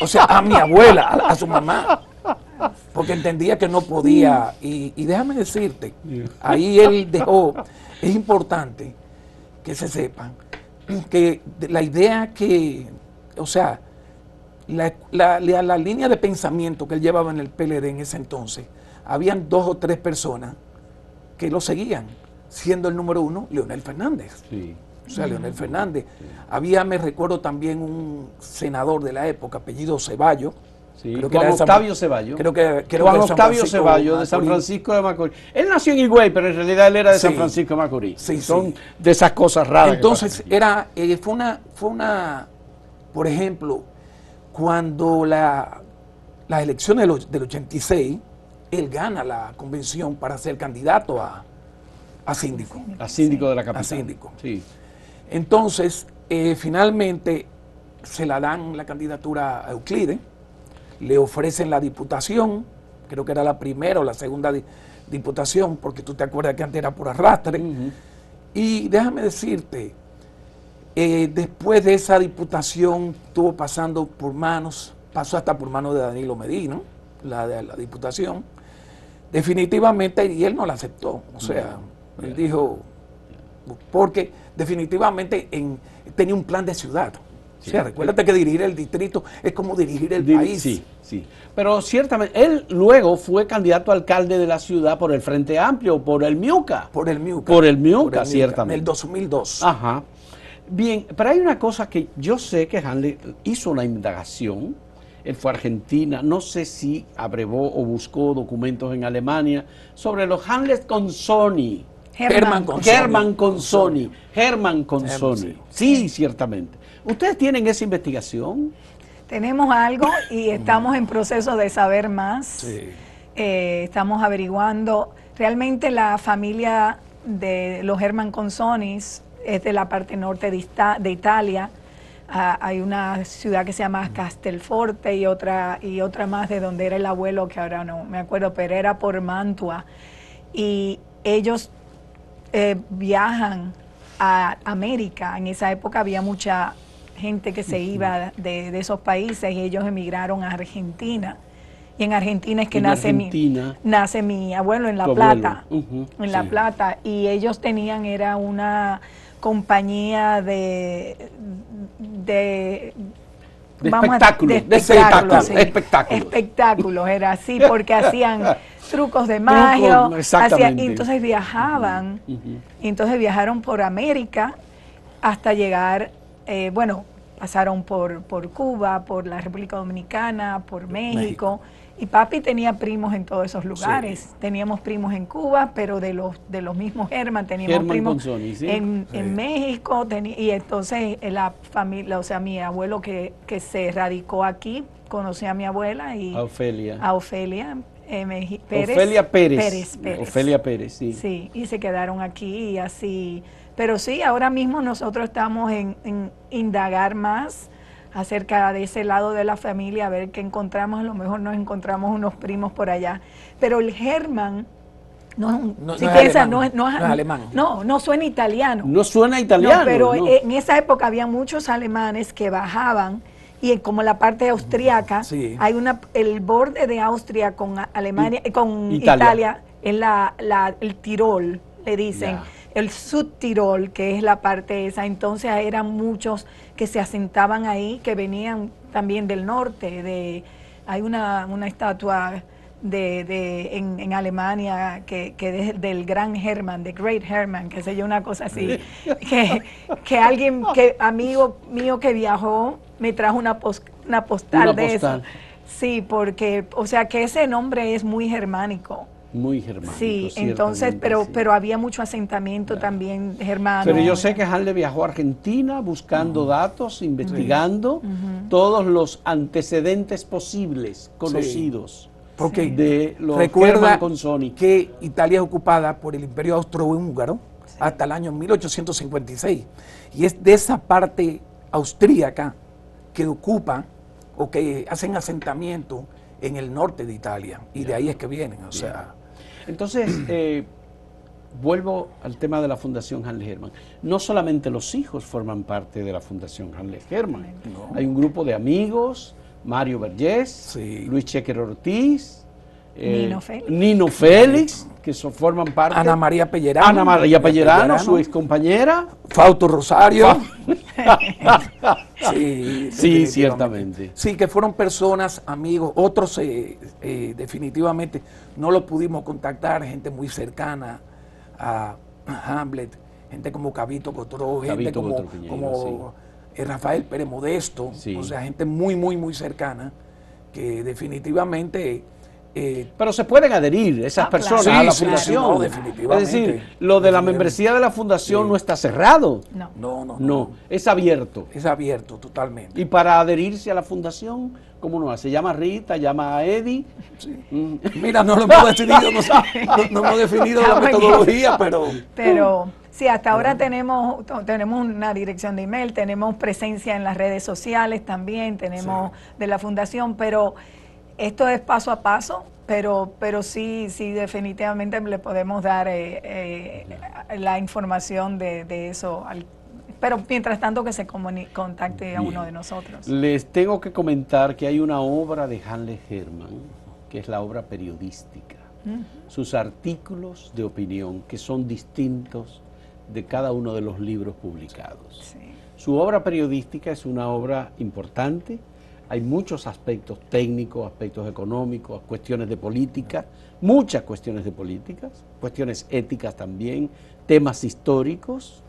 O sea, a mi abuela, a su mamá, porque entendía que no podía. Y déjame decirte, ahí él dejó, es importante que se sepan, que la idea que, o sea, la línea de pensamiento que él llevaba en el PLD en ese entonces, habían 2 o 3 personas que lo seguían, siendo el número 1 Leonel Fernández. Sí. O sea, Leonel Fernández. Había, me recuerdo también un senador de la época, apellido Ceballos. Sí, Creo que Juan era de San- Octavio Ceballos. Creo que Juan de San Octavio Francisco Ceballos, de San Macorís. Francisco de Macorís. Él nació en Higüey, pero en realidad él era de San Sí. Francisco de Macorís. Sí, Son sí. de esas cosas raras. que Entonces, pasan aquí. fue una, por ejemplo, cuando las elecciones del 86, él gana la convención para ser candidato a síndico. A síndico de la capital. A síndico. Sí. Entonces, finalmente se la dan la candidatura a Euclides, le ofrecen la diputación, creo que era la primera o la segunda diputación, porque tú te acuerdas que antes era por arrastre. Y déjame decirte, después de esa diputación estuvo pasando por manos, pasó hasta por manos de Danilo Medina, la diputación, definitivamente, y él no la aceptó, o sea, él dijo, porque definitivamente tenía un plan de ciudad. O sea, recuérdate que dirigir el distrito es como dirigir el país. Sí, sí. Pero ciertamente, él luego fue candidato a alcalde de la ciudad por el Frente Amplio, por el MIUCA. Por el MIUCA. Por el MIUCA, ciertamente. En el 2002. Ajá. Bien, pero hay una cosa que yo sé que Hanley hizo una indagación. Él fue a Argentina, no sé si abrevó o buscó documentos en Alemania sobre los Hanley Consoni. Herman Consoni. Herman Consoni. Herman Consoni. Sí. Sí, ciertamente. ¿Ustedes tienen esa investigación? Tenemos algo y estamos en proceso de saber más. Sí. Estamos averiguando. Realmente la familia de los Herman Consonis es de la parte norte de Italia. Hay una ciudad que se llama Castelforte y otra más de donde era el abuelo, que ahora no me acuerdo, pero era por Mantua. Y ellos viajan a América. En esa época había mucha gente que se iba de esos países y ellos emigraron a Argentina. Y en Argentina es que nace mi abuelo en La Plata. En La Plata. Y ellos era una compañía de espectáculos, era así, porque hacían trucos de magia, y entonces viajaban, y entonces viajaron por América hasta llegar, pasaron por Cuba, por la República Dominicana, por México. Y papi tenía primos en todos esos lugares. Sí. Teníamos primos en Cuba, pero de los mismos Herman. Teníamos primos Consoni, ¿sí? en México. Y entonces la familia, o sea, mi abuelo que se radicó aquí, conocí a mi abuela y a Ofelia. Pérez. Ofelia Pérez. Ofelia Pérez, sí. Sí, y se quedaron aquí y así. Pero sí, ahora mismo nosotros estamos en indagar más acerca de ese lado de la familia, a ver qué encontramos. A lo mejor nos encontramos unos primos por allá. Pero el Herman no es alemán. No suena italiano. No suena italiano. No, pero en esa época había muchos alemanes que bajaban, y como la parte austriaca, hay el borde de Austria con Alemania, con Italia es el Tirol, le dicen. El Subtirol, que es la parte esa. Entonces eran muchos que se asentaban ahí, que venían también del norte. Hay una estatua en Alemania que es del gran Herman, de Great Herman, que sé yo, una cosa así. que alguien, amigo mío que viajó, me trajo una postal de eso. Sí, porque, o sea, que ese nombre es muy germánico. Muy germánico. Sí, entonces, pero había mucho asentamiento también germano. Pero yo sé que Hanley viajó a Argentina buscando datos, investigando todos los antecedentes posibles, conocidos. Porque de los recuerda Consoni. Que Italia es ocupada por el Imperio Austrohúngaro hasta el año 1856. Y es de esa parte austríaca que ocupa o que hacen asentamiento en el norte de Italia. Y de ahí es que vienen, o sea. Entonces, vuelvo al tema de la Fundación Hanle Hermann. No solamente los hijos forman parte de la Fundación Hanle Hermann. No. Hay un grupo de amigos, Mario Vergés, Sí. Luis Chequer Ortiz, Nino Félix. que forman parte. Ana María Pellerano. Ana María Pellerano, su ex compañera. Fausto Rosario. Sí, definitivamente. Ciertamente. Sí, que fueron personas, amigos, otros definitivamente no los pudimos contactar, gente muy cercana a Hamlet, gente como Cabito Cotró, gente Cabito como, Cotró Piñeiro, como Rafael Pérez Modesto, Sí. o sea, gente muy, muy, muy cercana, que definitivamente... Pero se pueden adherir esas personas claro. a la Sí, sí, fundación. no, definitivamente. Es decir, lo de la membresía de la fundación Sí. no está cerrado. No. No, es abierto. Es abierto totalmente. Y para adherirse a la fundación, ¿cómo no hace? Llama a Rita, llama a Eddie. Sí. Mira, no lo hemos decidido, no hemos definido la metodología, Pero sí, hasta ahora tenemos una dirección de email, tenemos presencia en las redes sociales también, tenemos de la fundación, pero esto es paso a paso, pero sí definitivamente le podemos dar la información de eso, pero mientras tanto que se contacte a uno de nosotros. Les tengo que comentar que hay una obra de Hanle Hermann, que es la obra periodística. Sus artículos de opinión, que son distintos de cada uno de los libros publicados. Sí. Su obra periodística es una obra importante. Hay muchos aspectos técnicos, aspectos económicos, cuestiones de política, muchas cuestiones de políticas, cuestiones éticas también, temas históricos,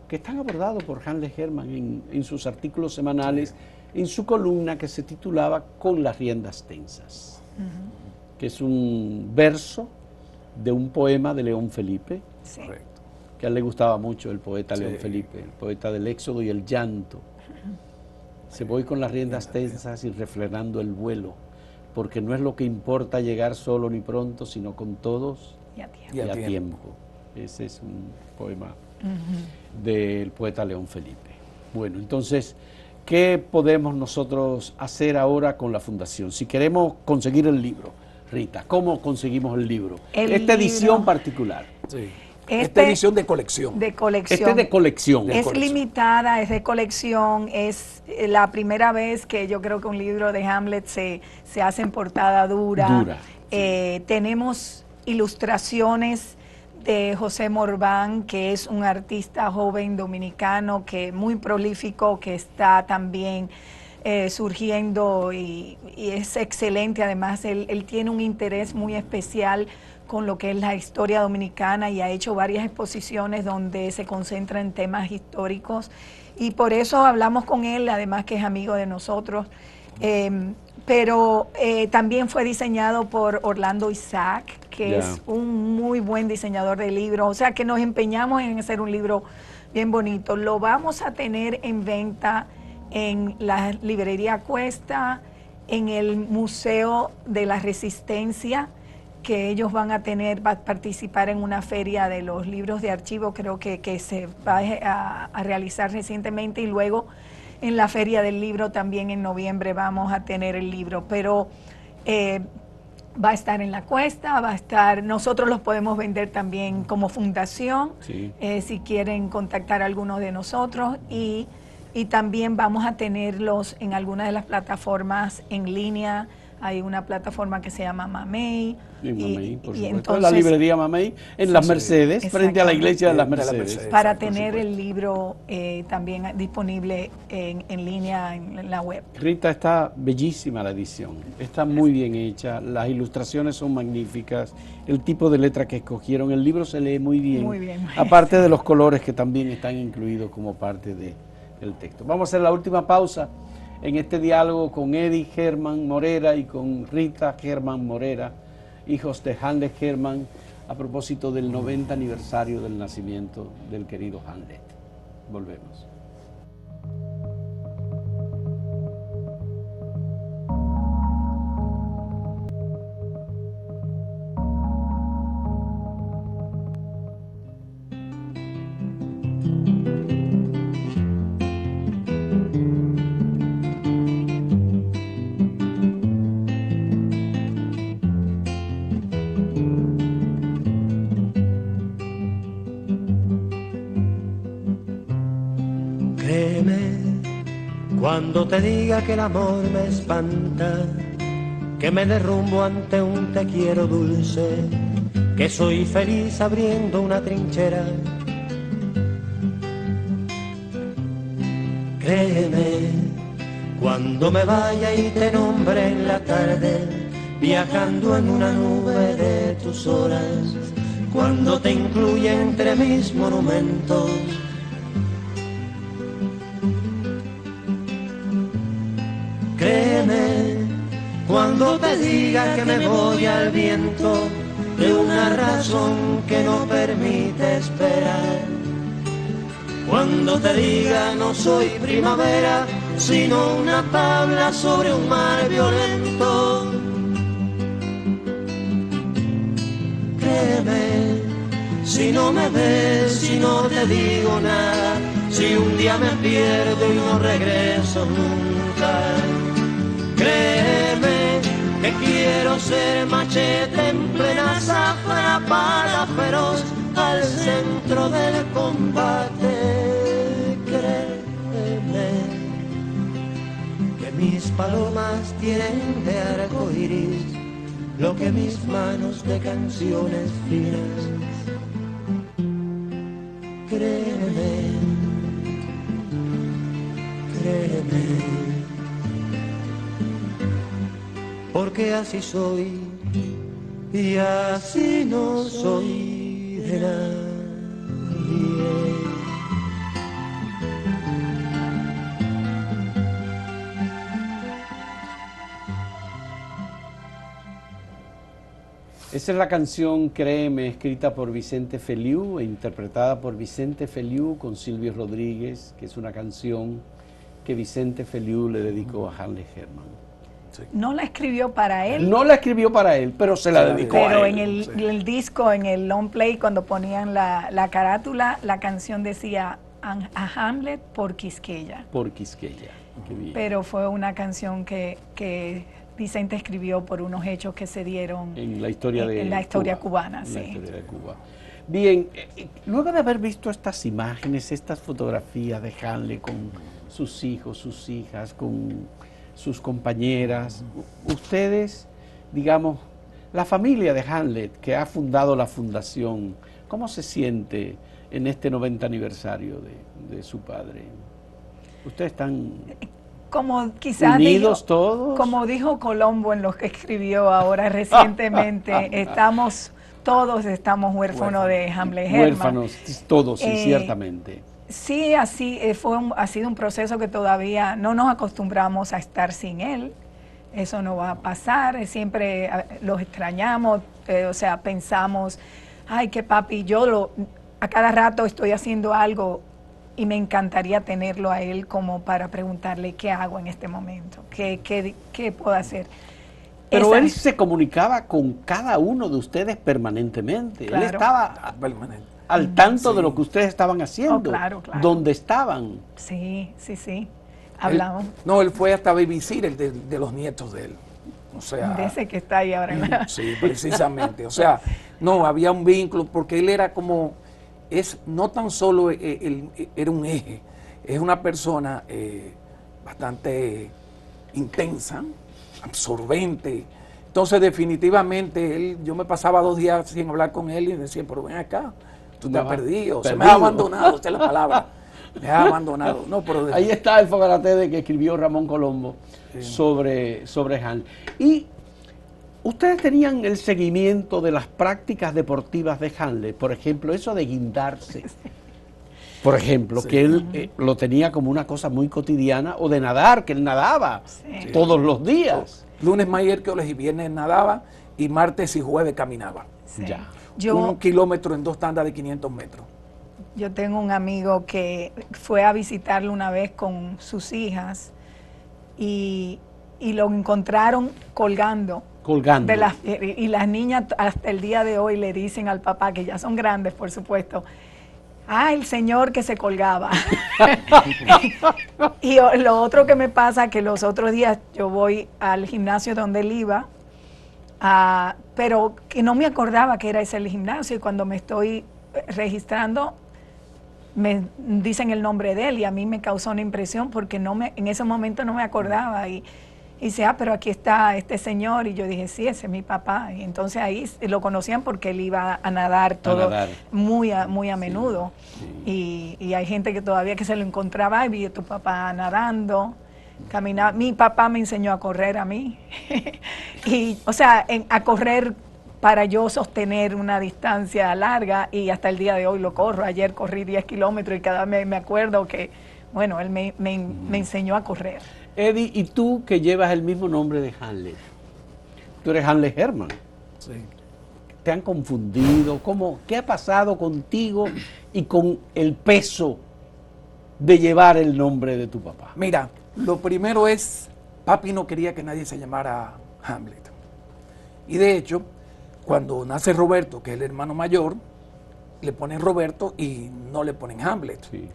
que están abordados por Hanle Hermann en sus artículos semanales, en su columna que se titulaba Con las riendas tensas, que es un verso de un poema de León Felipe, Sí. que a él le gustaba mucho, el poeta Sí. León Felipe, el poeta del éxodo y el llanto. Se voy con las riendas tensas y refrenando el vuelo, porque no es lo que importa llegar solo ni pronto, sino con todos Y a tiempo. y a tiempo. Ese es un poema del poeta León Felipe. Bueno, entonces, ¿qué podemos nosotros hacer ahora con la fundación? Si queremos conseguir el libro, Rita, ¿cómo conseguimos el libro? Esta edición particular. sí. Esta edición de colección. De colección. Este es de colección. Es limitada, es de colección, es la primera vez que yo creo que un libro de Hamlet se hace en portada dura. Tenemos ilustraciones de José Morván, que es un artista joven dominicano, que muy prolífico, que está también surgiendo y es excelente. Además, él tiene un interés muy especial con lo que es la historia dominicana y ha hecho varias exposiciones donde se concentra en temas históricos y por eso hablamos con él, además que es amigo de nosotros, pero también fue diseñado por Orlando Isaac, que es un muy buen diseñador de libros, o sea que nos empeñamos en hacer un libro bien bonito. Lo vamos a tener en venta en la librería Cuesta, en el Museo de la Resistencia, que ellos van a participar en una feria de los libros de archivo, creo que se va a realizar recientemente, y luego en la feria del libro también en noviembre vamos a tener el libro, pero va a estar en la Cuesta, nosotros los podemos vender también como fundación, si quieren contactar a algunos de nosotros, y también vamos a tenerlos en algunas de las plataformas en línea. Hay una plataforma que se llama Mamey. Por supuesto, entonces, la librería Mamey en Las Mercedes, frente a la iglesia de Las Mercedes. Para tener el libro también disponible en línea en la web. Rita, está bellísima la edición, está muy bien hecha, las ilustraciones son magníficas, el tipo de letra que escogieron, el libro se lee muy bien. Muy bien. Aparte de los colores que también están incluidos como parte del texto. Vamos a hacer la última pausa en este diálogo con Eddie Hermann Morera y con Rita Hermann Morera, hijos de Hanle Hermann, a propósito del 90 aniversario del nacimiento del querido Hamlet. Volvemos. Créeme cuando te diga que el amor me espanta, que me derrumbo ante un te quiero dulce, que soy feliz abriendo una trinchera. Créeme cuando me vaya y te nombre en la tarde, viajando en una nube de tus horas, cuando te incluya entre mis monumentos. Créeme cuando te diga que me voy al viento de una razón que no permite esperar. Cuando te diga no soy primavera, sino una tabla sobre un mar violento. Créeme, si no me ves, si no te digo nada, si un día me pierdo y no regreso nunca. Créeme que quiero ser machete en plena zafra, para feroz al centro del combate. Créeme que mis palomas tienen de arco iris lo que mis manos de canciones finas. Créeme, créeme, porque así soy y así no soy de nadie. Esa es la canción Créeme, escrita por Vicente Feliu e interpretada por Vicente Feliu con Silvio Rodríguez, que es una canción que Vicente Feliu le dedicó a Hanley Herman. Sí. No la escribió para él. No la escribió para él, pero se la dedicó a él. Pero en el disco, en el long play, cuando ponían la carátula, la canción decía a Hamlet por Quisqueya. Por Quisqueya. Qué bien. Pero fue una canción que Vicente escribió por unos hechos que se dieron En la historia de en la historia Cuba, cubana. en Sí. la historia de Cuba. Bien, luego de haber visto estas imágenes, estas fotografías de Hanley con sus hijos, sus hijas, con sus compañeras, ustedes, digamos, la familia de Hanley que ha fundado la fundación, ¿cómo se siente en este 90 aniversario de su padre? ¿Ustedes están Como quizás unidos todos? Como dijo Colombo en lo que escribió ahora recientemente, todos estamos huérfanos de Hamlet Herman. Huérfanos, todos, sí, ciertamente. Sí, así ha sido un proceso que todavía no nos acostumbramos a estar sin él. Eso no va a pasar, siempre los extrañamos, o sea, pensamos, ay, que papi, a cada rato estoy haciendo algo y me encantaría tenerlo a él como para preguntarle qué hago en este momento, qué puedo hacer. Pero él se comunicaba con cada uno de ustedes permanentemente. Claro. Él estaba al tanto de lo que ustedes estaban haciendo, Oh, claro. donde estaban. Sí. Hablamos. Él fue hasta babysitter de los nietos de él. O sea, De ese que está ahí ahora. Sí, precisamente. O sea, no, había un vínculo, porque él era como, no tan solo era un eje, es una persona bastante intensa, absorbente. Entonces, definitivamente, yo me pasaba 2 días sin hablar con él y decía, pero ven acá, tú te has perdido, se me ha abandonado, esta es la palabra. Me ha abandonado. No, pero ahí está el fogaratede que escribió Ramón Colombo sobre Hanley. Y ustedes tenían el seguimiento de las prácticas deportivas de Hanley, por ejemplo, eso de guindarse, por ejemplo, que él lo tenía como una cosa muy cotidiana, o de nadar, que él nadaba todos los días. Lunes, miércoles y viernes nadaba, y martes y jueves caminaba. Sí. Ya. 1 kilómetro en 2 tandas de 500 metros. Yo tengo un amigo que fue a visitarlo una vez con sus hijas y lo encontraron colgando. Y las niñas hasta el día de hoy le dicen al papá, que ya son grandes, por supuesto, el señor que se colgaba. Y lo otro que me pasa, que los otros días yo voy al gimnasio donde él iba, pero que no me acordaba que era ese el gimnasio, y cuando me estoy registrando, me dicen el nombre de él y a mí me causó una impresión porque en ese momento no me acordaba y dice, pero aquí está este señor, y yo dije, sí, ese es mi papá, y entonces ahí lo conocían porque él iba a nadar todo muy a menudo, y hay gente que todavía que se lo encontraba, y vi a tu papá nadando, caminaba. Mi papá me enseñó a correr a mí, y o sea, a correr para yo sostener una distancia larga, y hasta el día de hoy lo corro. Ayer corrí 10 kilómetros y cada vez me acuerdo que, bueno, él me enseñó a correr. Eddie, y tú que llevas el mismo nombre de Hanley, tú eres Hanley Herman. Sí. ¿Te han confundido? ¿Qué ha pasado contigo y con el peso de llevar el nombre de tu papá? Mira, lo primero es, papi no quería que nadie se llamara Hamlet. Y de hecho, cuando nace Roberto, que es el hermano mayor, le ponen Roberto y no le ponen Hamlet. Sí.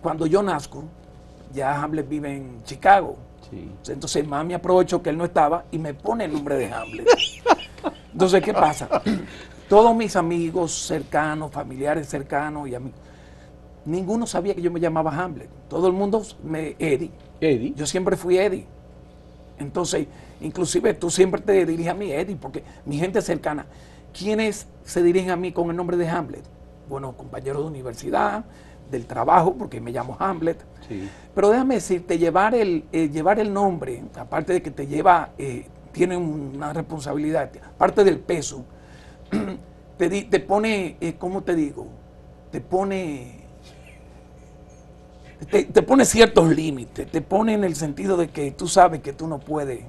Cuando yo nazco, ya Hamlet vive en Chicago. Sí. Entonces mami aprovechó que él no estaba y me pone el nombre de Hamlet. Entonces, ¿qué pasa? Todos mis amigos cercanos, familiares cercanos y amigos, ninguno sabía que yo me llamaba Hamlet. Todo el mundo Eddie. Eddie. Yo siempre fui Eddie. Entonces, inclusive tú siempre te diriges a mí, Eddie, porque mi gente cercana, ¿quiénes se dirigen a mí con el nombre de Hamlet? Bueno, compañeros de universidad, del trabajo, porque me llamo Hamlet. Sí. Pero déjame decirte, llevar el nombre, aparte de que te lleva, tiene una responsabilidad, aparte del peso, te pone, ¿cómo te digo? Te pone ciertos límites, te pone en el sentido de que tú sabes que tú no puedes.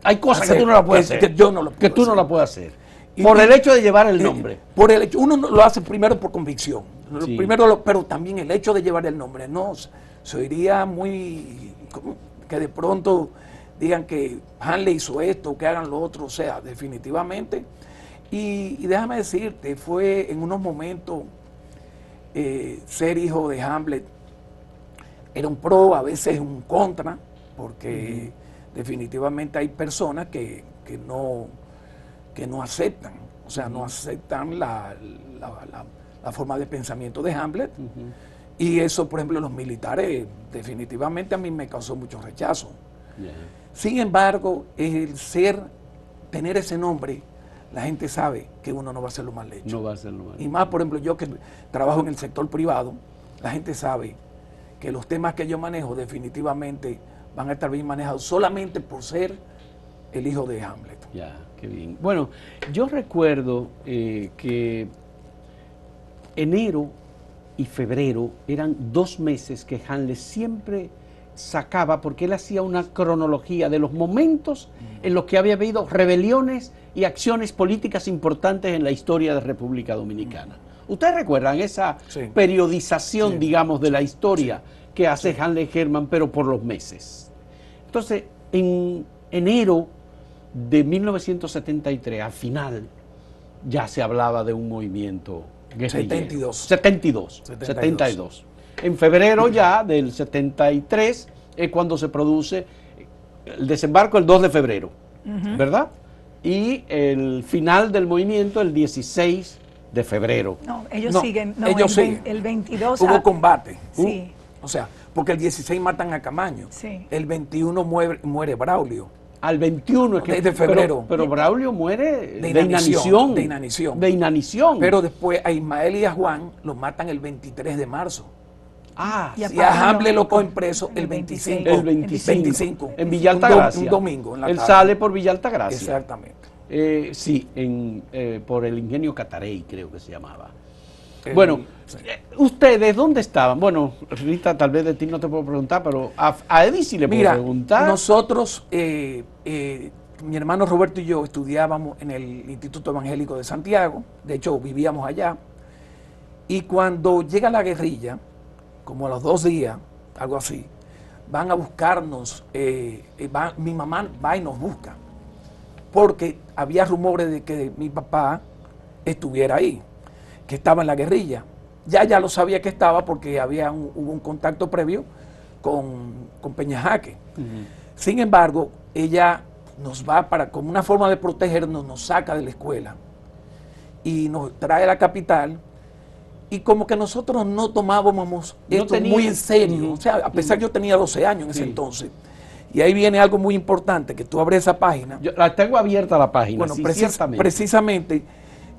Hay cosas que tú no la puedes hacer. Que yo no lo puedo que tú hacer. no la puedes hacer. Por el hecho de llevar el nombre. Por el hecho, uno lo hace primero por convicción. Sí. Pero también el hecho de llevar el nombre, no, se oiría muy, que de pronto digan que Hanley hizo esto, que hagan lo otro, o sea, definitivamente. Y déjame decirte, fue en unos momentos ser hijo de Hamlet era un pro, a veces un contra, porque definitivamente hay personas que no aceptan, o sea, no aceptan la forma de pensamiento de Hamlet. Y eso, por ejemplo, los militares, definitivamente a mí me causó mucho rechazo. Sin embargo, tener ese nombre, la gente sabe que uno no va a hacerlo mal hecho. No va a hacerlo mal. Y más, por ejemplo, yo que trabajo en el sector privado, la gente sabe que los temas que yo manejo definitivamente van a estar bien manejados solamente por ser el hijo de Hamlet. Ya, qué bien. Bueno, yo recuerdo que enero y febrero eran 2 meses que Hanley siempre sacaba, porque él hacía una cronología de los momentos en los que había habido rebeliones y acciones políticas importantes en la historia de República Dominicana. ¿Ustedes recuerdan esa periodización, digamos, de la historia que hace Hanley Herman, pero por los meses? Entonces, en enero de 1973, al final, ya se hablaba de un movimiento guerrillero. 72. En febrero ya del 73 es cuando se produce el desembarco el 2 de febrero, ¿verdad? Y el final del movimiento el 16 de febrero. No, ellos siguen. No, siguen. El 22. Hubo combate. Sí. O sea, porque el 16 matan a Camaño. Sí. El 21 muere Braulio. Al 21 es que... Desde febrero. Pero Braulio muere de inanición. De inanición. Pero después a Ismael y a Juan los matan el 23 de marzo. Ah, y y a Hamlet lo cogen preso el 25. El 25. En Villa Un Altagracia. domingo en la tarde. Él sale por Villa Altagracia. Exactamente. Sí, por el ingenio Catarey, creo que se llamaba. Bueno, ¿ustedes dónde estaban? Bueno, Rita, tal vez de ti no te puedo preguntar, pero a Eddie sí le puedo preguntar. Nosotros, mi hermano Roberto y yo estudiábamos en el Instituto Evangélico de Santiago, de hecho vivíamos allá, y cuando llega la guerrilla, como a los 2 días, algo así, van a buscarnos, mi mamá va y nos busca, porque había rumores de que mi papá estuviera ahí, que estaba en la guerrilla. Ya lo sabía que estaba porque hubo un contacto previo con Peña Jaque. Sin embargo, ella nos va como una forma de protegernos, nos saca de la escuela y nos trae a la capital Y como que nosotros no tomábamos esto muy en serio. O sea, a pesar que yo tenía 12 años en ese entonces. Y ahí viene algo muy importante, que tú abres esa página. Yo la tengo abierta la página, Bueno, sí, precisamente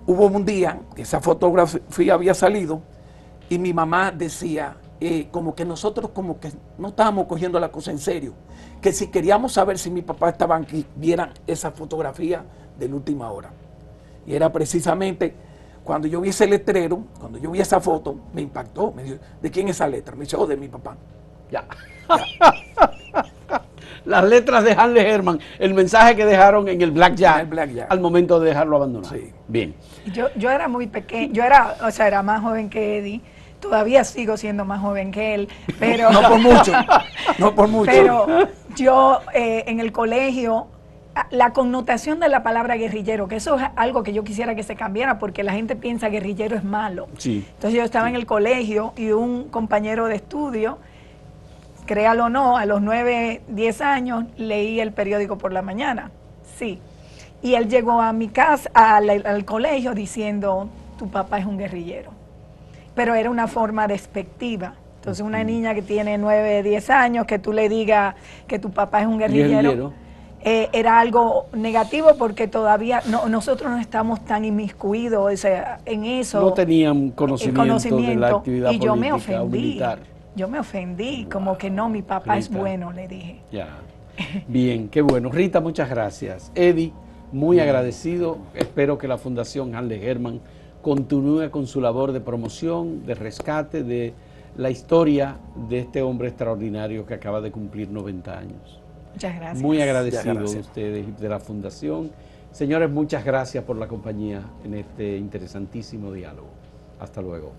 hubo un día que esa fotografía había salido y mi mamá decía, como que nosotros como que no estábamos cogiendo la cosa en serio, que si queríamos saber si mi papá estaba aquí, vieran esa fotografía de la última hora. Y era precisamente cuando yo vi ese letrero, cuando yo vi esa foto, me impactó. Me dijo, ¿de quién es esa letra? Me dice, oh, de mi papá. Ya. Las letras de Hanle Herman, el mensaje que dejaron en el Blackjack, al momento de dejarlo abandonado. Sí. Bien. Yo era muy pequeño, era más joven que Eddie, todavía sigo siendo más joven que él, pero... No por mucho, no por mucho. Pero yo en el colegio, la connotación de la palabra guerrillero, que eso es algo que yo quisiera que se cambiara, porque la gente piensa que guerrillero es malo. Sí. Entonces yo estaba en el colegio y un compañero de estudio, créalo o no, a los 9, 10 años leí el periódico por la mañana, sí. Y él llegó a mi casa, al colegio, diciendo, tu papá es un guerrillero. Pero era una forma despectiva. Entonces una niña que tiene 9, 10 años, que tú le digas que tu papá es un guerrillero. Era algo negativo porque todavía nosotros no estamos tan inmiscuidos, o sea, en eso. No tenían conocimiento de la actividad y yo me política o militar. Yo me ofendí, como que no, mi papá es bueno, le dije. Ya. Bien, qué bueno. Rita, muchas gracias. Eddie, muy agradecido. Espero que la Fundación Hanle Herman continúe con su labor de promoción, de rescate de la historia de este hombre extraordinario que acaba de cumplir 90 años. Muchas gracias. Muy agradecido de ustedes y de la Fundación. Señores, muchas gracias por la compañía en este interesantísimo diálogo. Hasta luego.